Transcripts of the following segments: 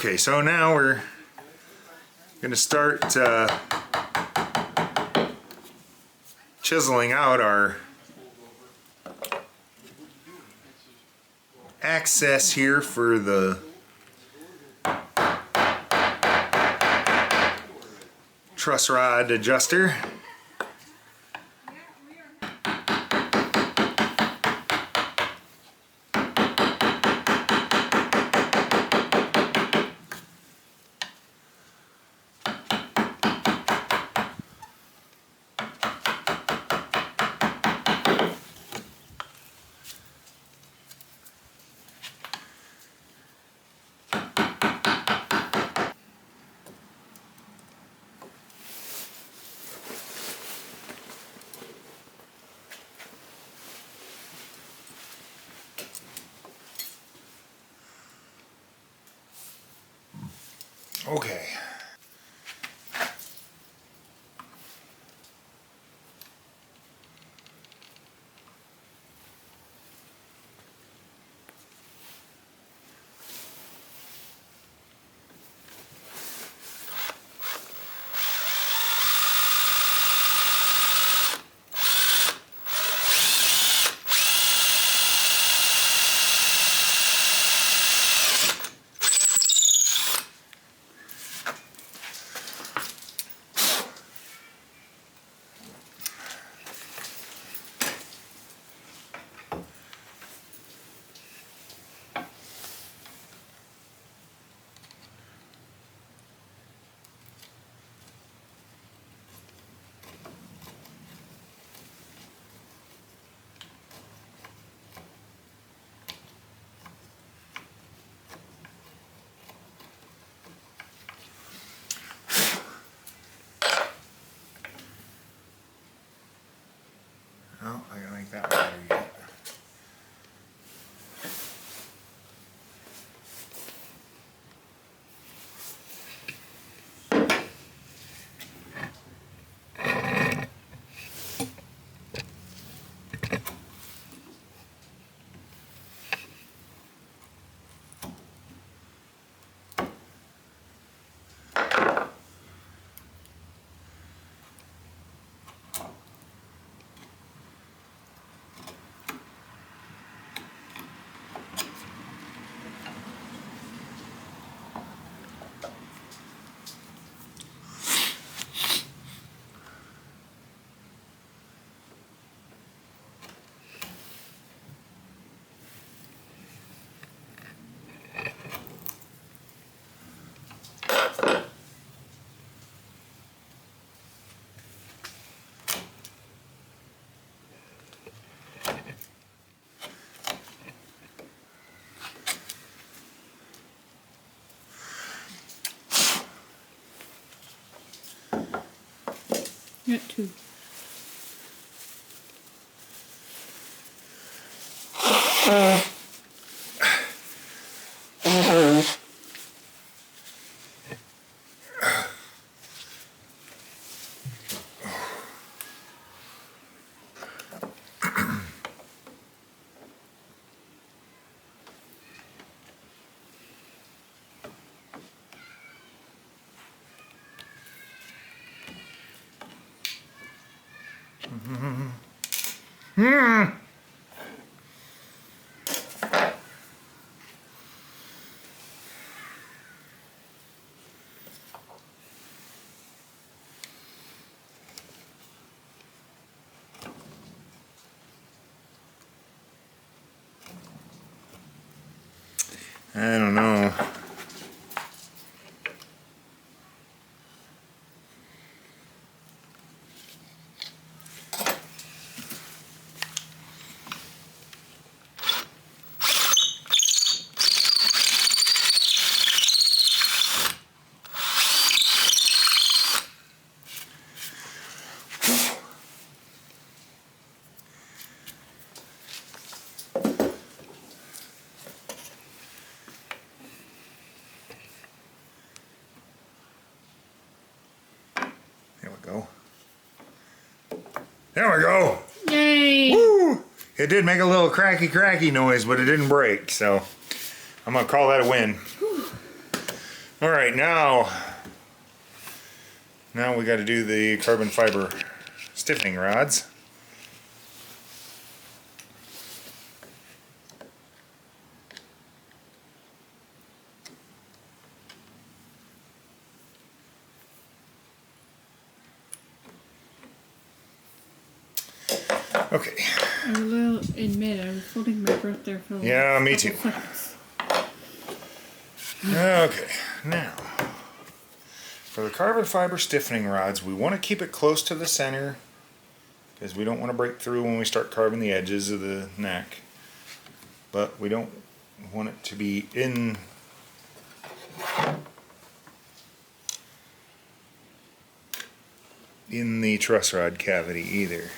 Okay, so now we're going to start chiseling out our access here for the truss rod adjuster. Okay. Oh, I gotta make that better yet. Not too. I don't know. There we go. There we go. Yay! Woo! It did make a little cracky noise, but it didn't break, so I'm gonna call that a win. All right, now we got to do the carbon fiber stiffening rods. Okay. I will admit, I was holding my breath there for Yeah, me too. seconds. Okay, now for the carbon fiber stiffening rods, we want to keep it close to the center because we don't want to break through when we start carving the edges of the neck, but we don't want it to be in the truss rod cavity either.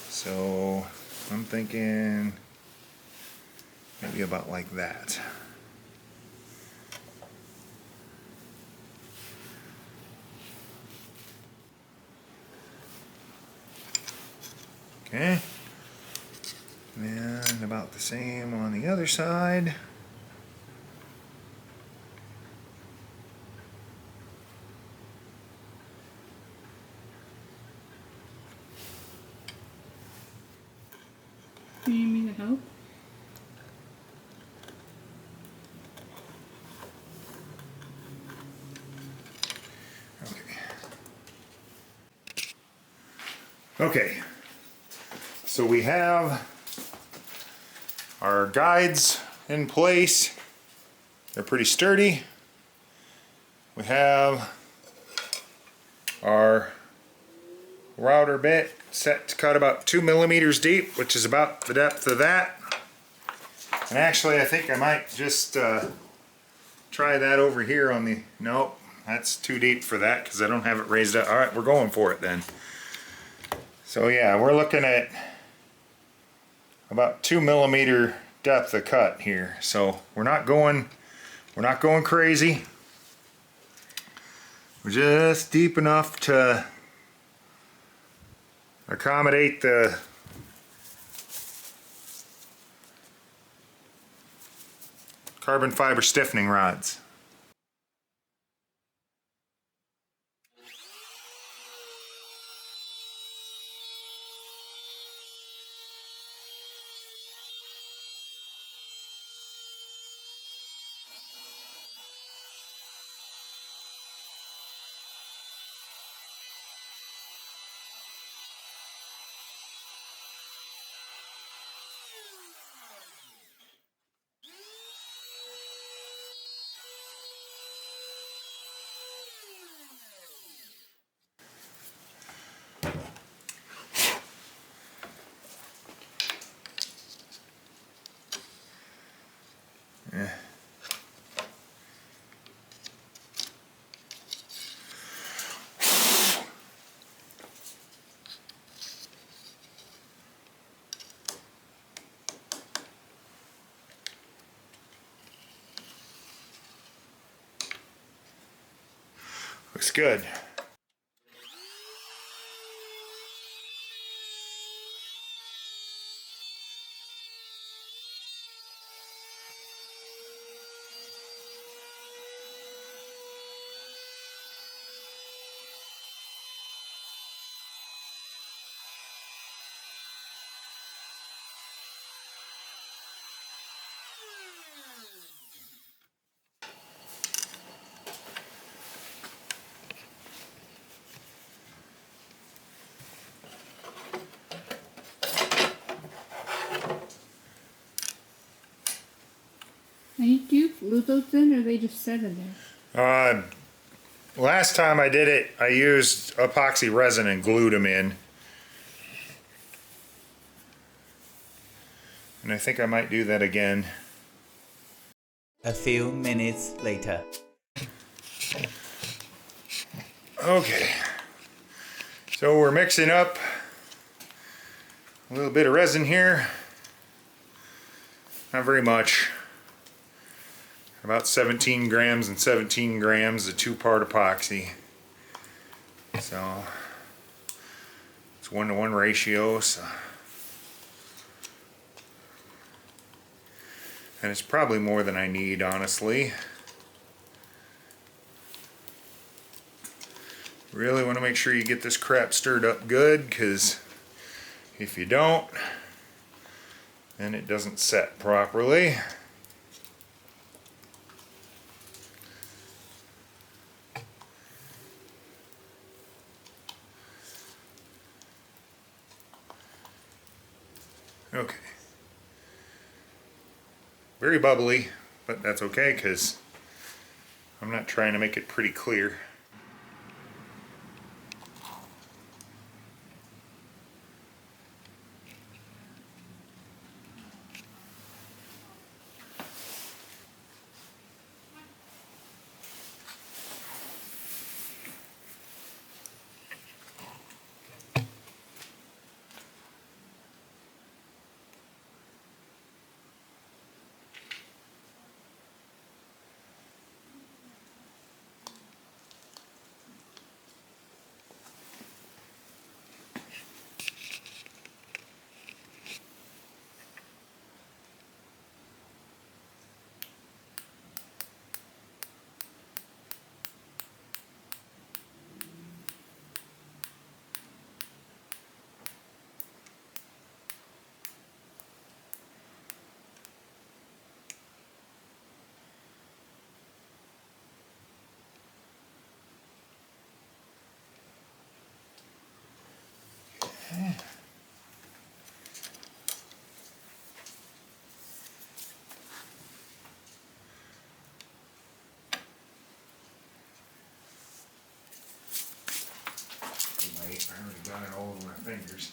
So I'm thinking maybe about like that. Okay, and about the same on the other side. Do you need me to help? Okay, so we have our guides in place. They're pretty sturdy. We have our router bit set to cut about 2 millimeters deep, which is about the depth of that. And actually, I think I might just try that over here on the, nope, that's too deep for that because I don't have it raised up. All right, we're going for it then. So yeah, we're looking at about 2 millimeter depth of cut here. So we're not going crazy. We're just deep enough to accommodate the carbon fiber stiffening rods. Yeah. Looks good. And do you glue those in, or they just set in there? Last time I did it, I used epoxy resin and glued them in. And I think I might do that again. A few minutes later. Okay, so we're mixing up a little bit of resin here. Not very much. About 17 grams and 17 grams, a 2-part epoxy. So it's 1-to-1 ratio. So. And it's probably more than I need, honestly. really want to make sure you get this crap stirred up good, because if you don't, then it doesn't set properly. Okay. Very bubbly, but that's okay because I'm not trying to make it pretty clear. Wait, I already got it all over my fingers.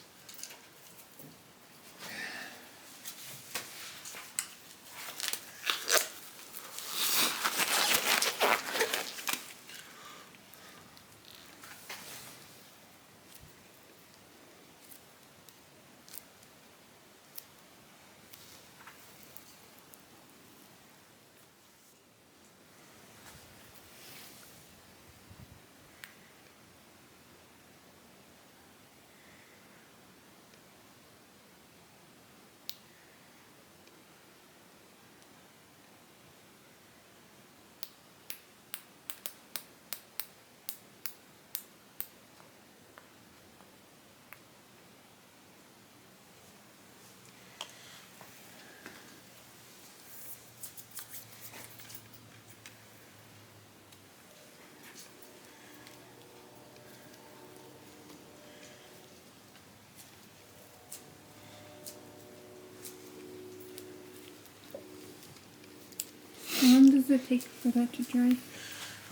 How long does it take for that to dry?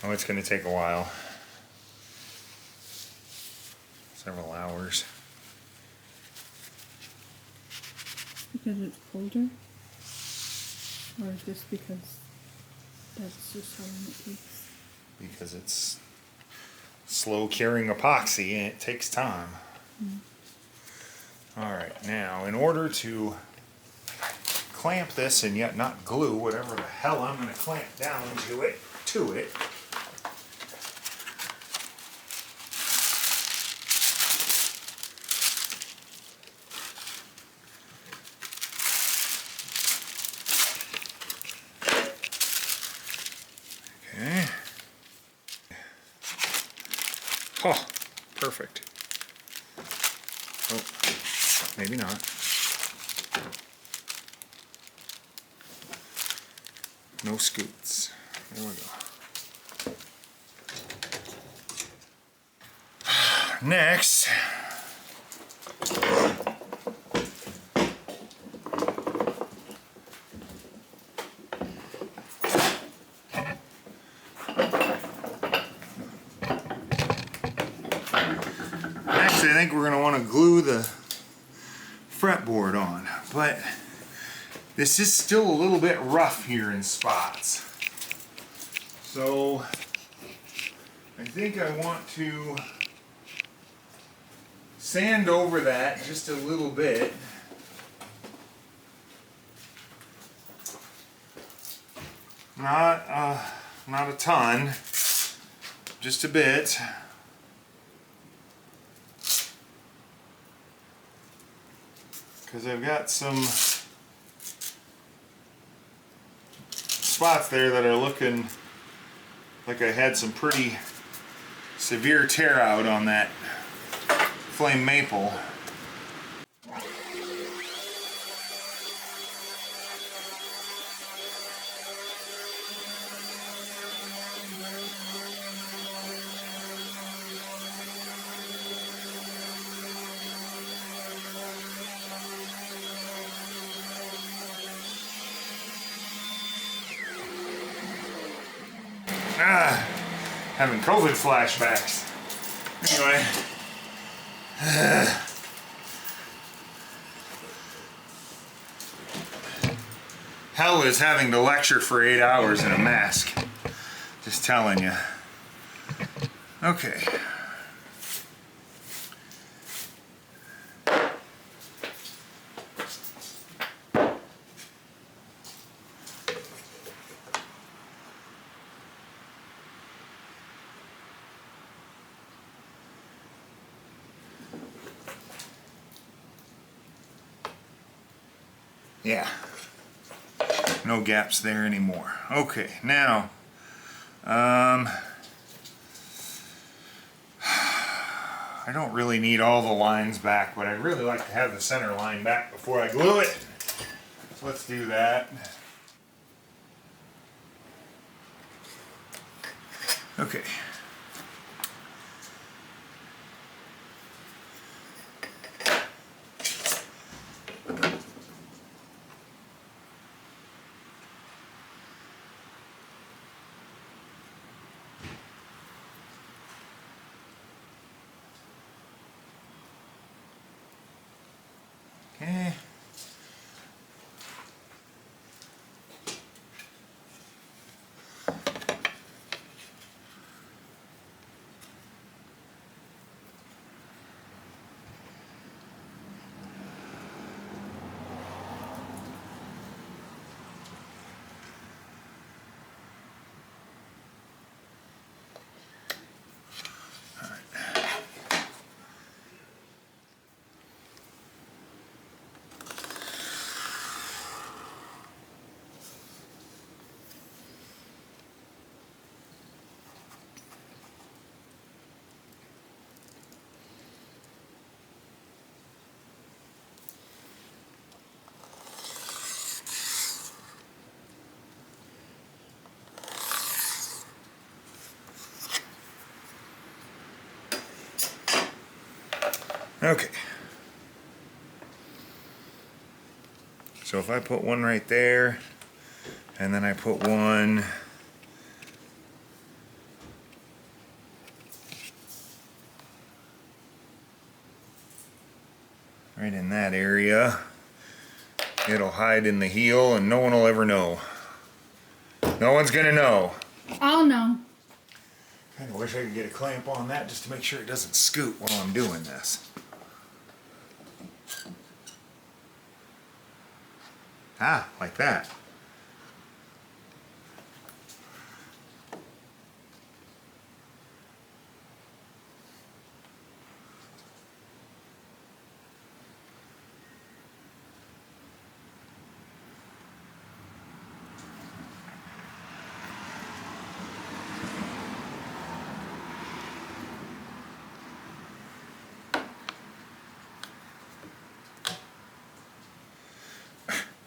Oh, it's going to take a while. Several hours. Because it's colder? Or just because that's just how long it takes? Because it's slow curing epoxy and it takes time. Alright, now in order to clamp this and yet not glue whatever the hell I'm going to clamp down to it, okay. Oh, perfect. Oh, maybe not. No scoots. There we go. Next, I think we're going to want to glue the fretboard on, but this is still a little bit rough here in spots. So I think I want to sand over that just a little bit. Not a ton, just a bit. Because I've got some spots there that are looking like I had some pretty severe tear out on that flame maple. Having COVID flashbacks. Anyway. Hell is having to lecture for 8 hours in a mask. Just telling you. Okay. Yeah, no gaps there anymore. Okay, now, I don't really need all the lines back, but I'd really like to have the center line back before I glue it. So let's do that. Okay. Okay. Okay. So if I put one right there, and then I put one right in that area, it'll hide in the heel and no one will ever know. No one's gonna know. I'll know. Kind of wish I could get a clamp on that just to make sure it doesn't scoot while I'm doing this. Ah, like that.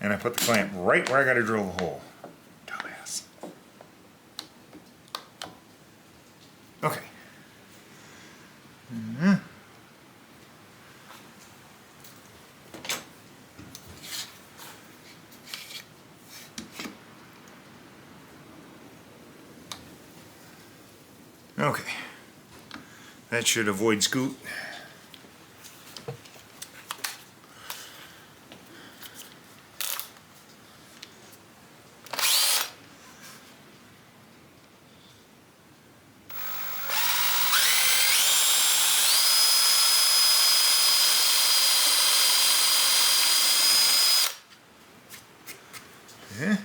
And I put the clamp right where I gotta drill the hole. Dumbass. Okay. Okay. That should avoid scoot. Okay.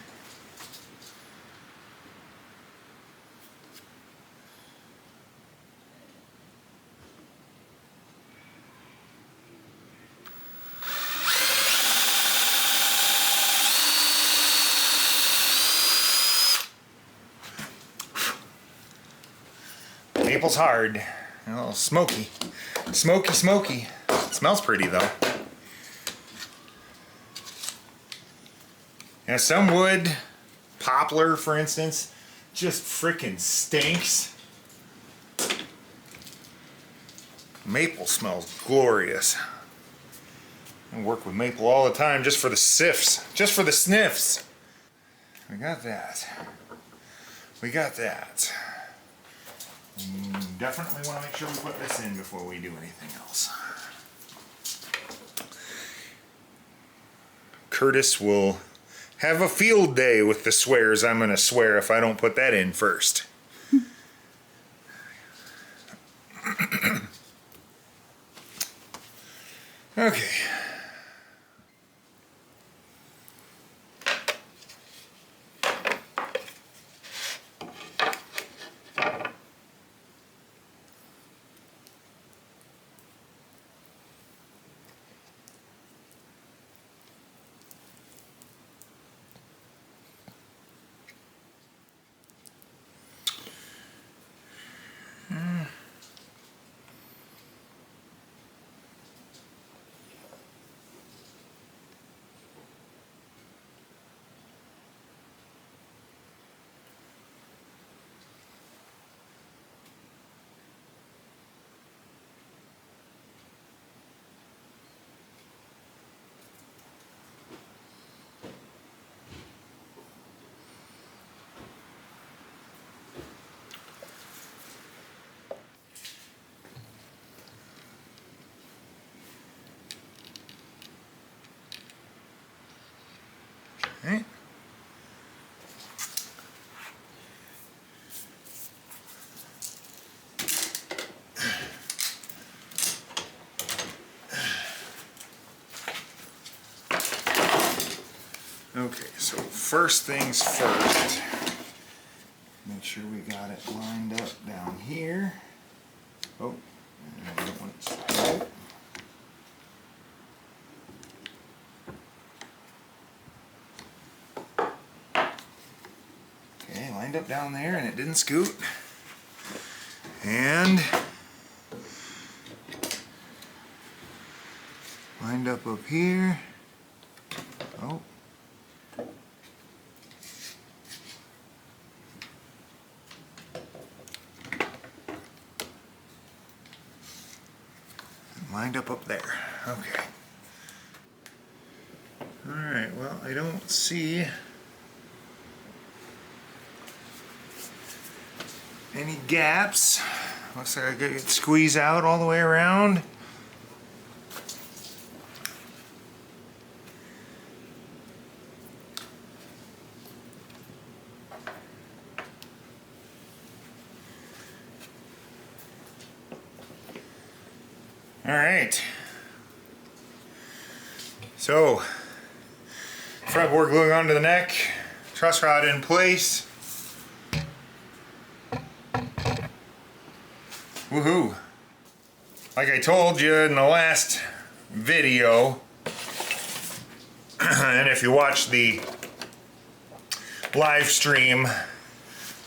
Maple's hard. A little smoky. Smoky, smoky. It smells pretty though. Now some wood, poplar for instance, just frickin' stinks. Maple smells glorious. I work with maple all the time just for the sniffs. Just for the sniffs. We got that. We got that. Definitely want to make sure we put this in before we do anything else. Curtis will have a field day with the swears I'm going to swear if I don't put that in first. Okay. Okay. Okay, so first things first, make sure we got it lined up down here. Oh, I don't want it straight. Okay, lined up down there and it didn't scoot. And lined up here. Oh. Lined up there. Okay. Alright, well, I don't see any gaps. Looks like I could squeeze out all the way around. Alright, so fretboard gluing onto the neck, truss rod in place. Woohoo! Like I told you in the last video, and if you watch the live stream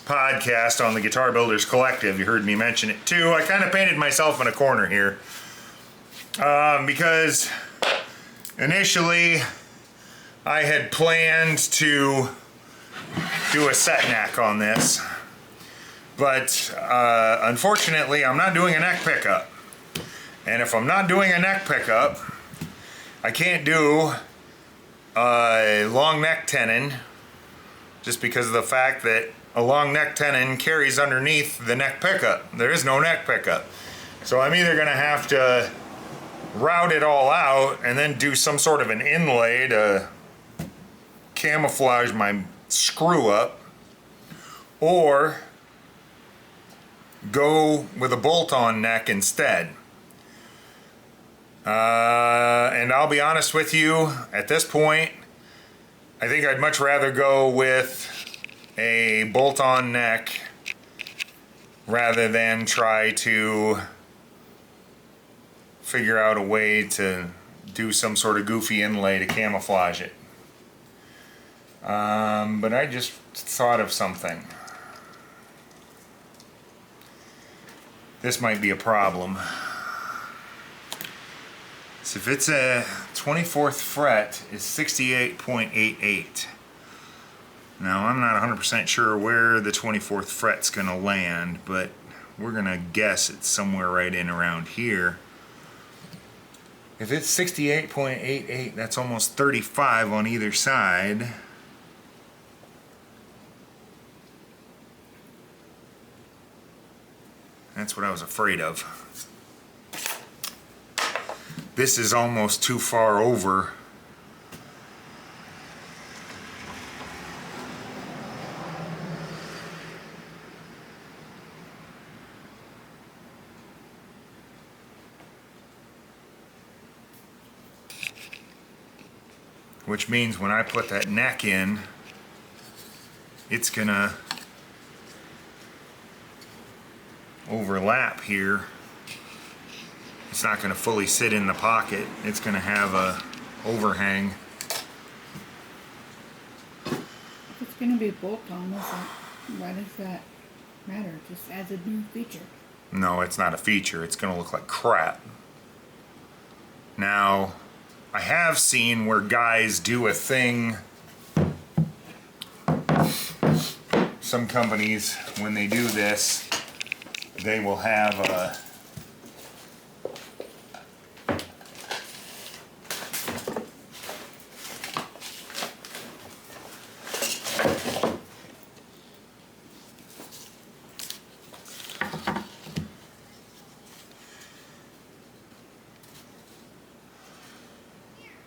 podcast on the Guitar Builders Collective, you heard me mention it too. I kind of painted myself in a corner here. Because initially I had planned to do a set neck on this, but unfortunately I'm not doing a neck pickup. And if I'm not doing a neck pickup, I can't do a long neck tenon, just because of the fact that a long neck tenon carries underneath the neck pickup. There is no neck pickup. So I'm either going to have to route it all out and then do some sort of an inlay to camouflage my screw up, or go with a bolt-on neck instead. And I'll be honest with you, at this point, I think I'd much rather go with a bolt-on neck rather than try to figure out a way to do some sort of goofy inlay to camouflage it. But I just thought of something. this might be a problem. So if it's a 24th fret, it's 68.88. Now I'm not 100% sure where the 24th fret's gonna land, but we're gonna guess it's somewhere right in around here. If it's 68.88, that's almost 35 on either side. That's what I was afraid of. This is almost too far over. Which means when I put that neck in, it's gonna overlap here. It's not gonna fully sit in the pocket. It's gonna have a overhang. If it's gonna be bolt-on, why does that matter? It just adds a new feature. No, it's not a feature. It's gonna look like crap. Now, I have seen where guys do a thing. Some companies, when they do this, they will have a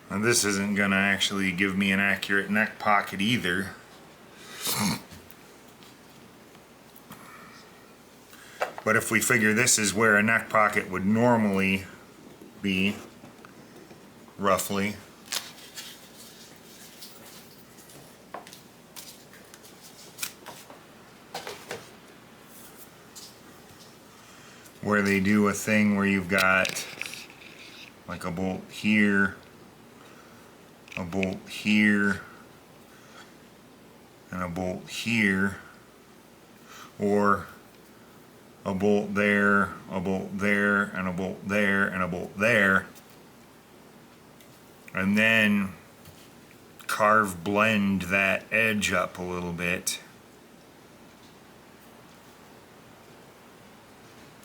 and this isn't gonna actually give me an accurate neck pocket either. But if we figure this is where a neck pocket would normally be, roughly, where they do a thing where you've got like a bolt here, a bolt here, and a bolt here, or a bolt there, a bolt there, and a bolt there, and a bolt there, and then carve blend that edge up a little bit.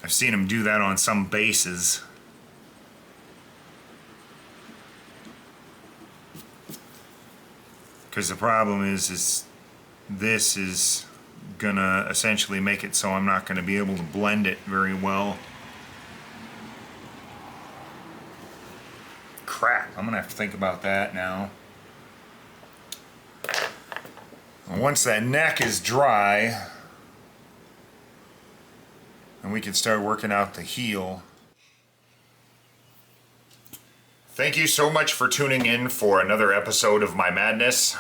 I've seen them do that on some bases. Because the problem is this is gonna essentially make it so I'm not gonna be able to blend it very well. Crap, I'm gonna have to think about that now. And once that neck is dry, and we can start working out the heel. Thank you so much for tuning in for another episode of my madness.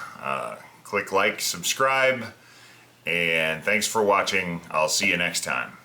Click like, subscribe, and thanks for watching. I'll see you next time.